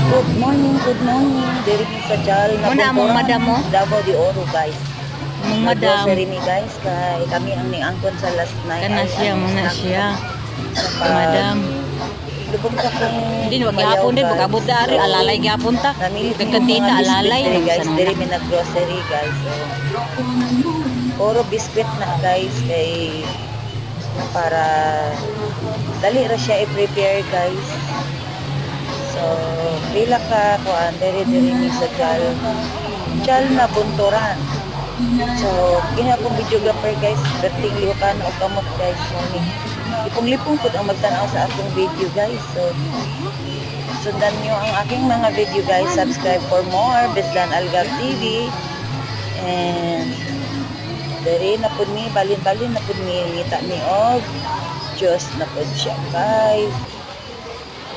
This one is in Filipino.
Good morning, good morning. Diri mi sa Jal na Muna among madam mo? Davao de Oro, guys. Mong madam. Nag-grocery mi, guys, kay kami ang niangkon sa last night. Kana ay, siya, ano, muna snack siya. sa Madam. Lubog sa kong Hindi wag gyapon din pagabot dari alalay gyapon ta. Kakantina alalay guys. sa Diri mi nag-grocery, guys. So, puro biskwit na, guys, kay para dali ra siya i-prepare, guys. So, pila ka kuan diri mi sa Jal na bunturan. So, kina akong videographer, guys, berting lihukan o kamot, guys. Lipong-lipong po ang magtanaw sa akong video, guys. So, sundan nyo ang aking mga video, guys. Subscribe for more. Besdan Algab TV. And diri na po balin-balin na po ngita ni og Diyos na po siya, guys.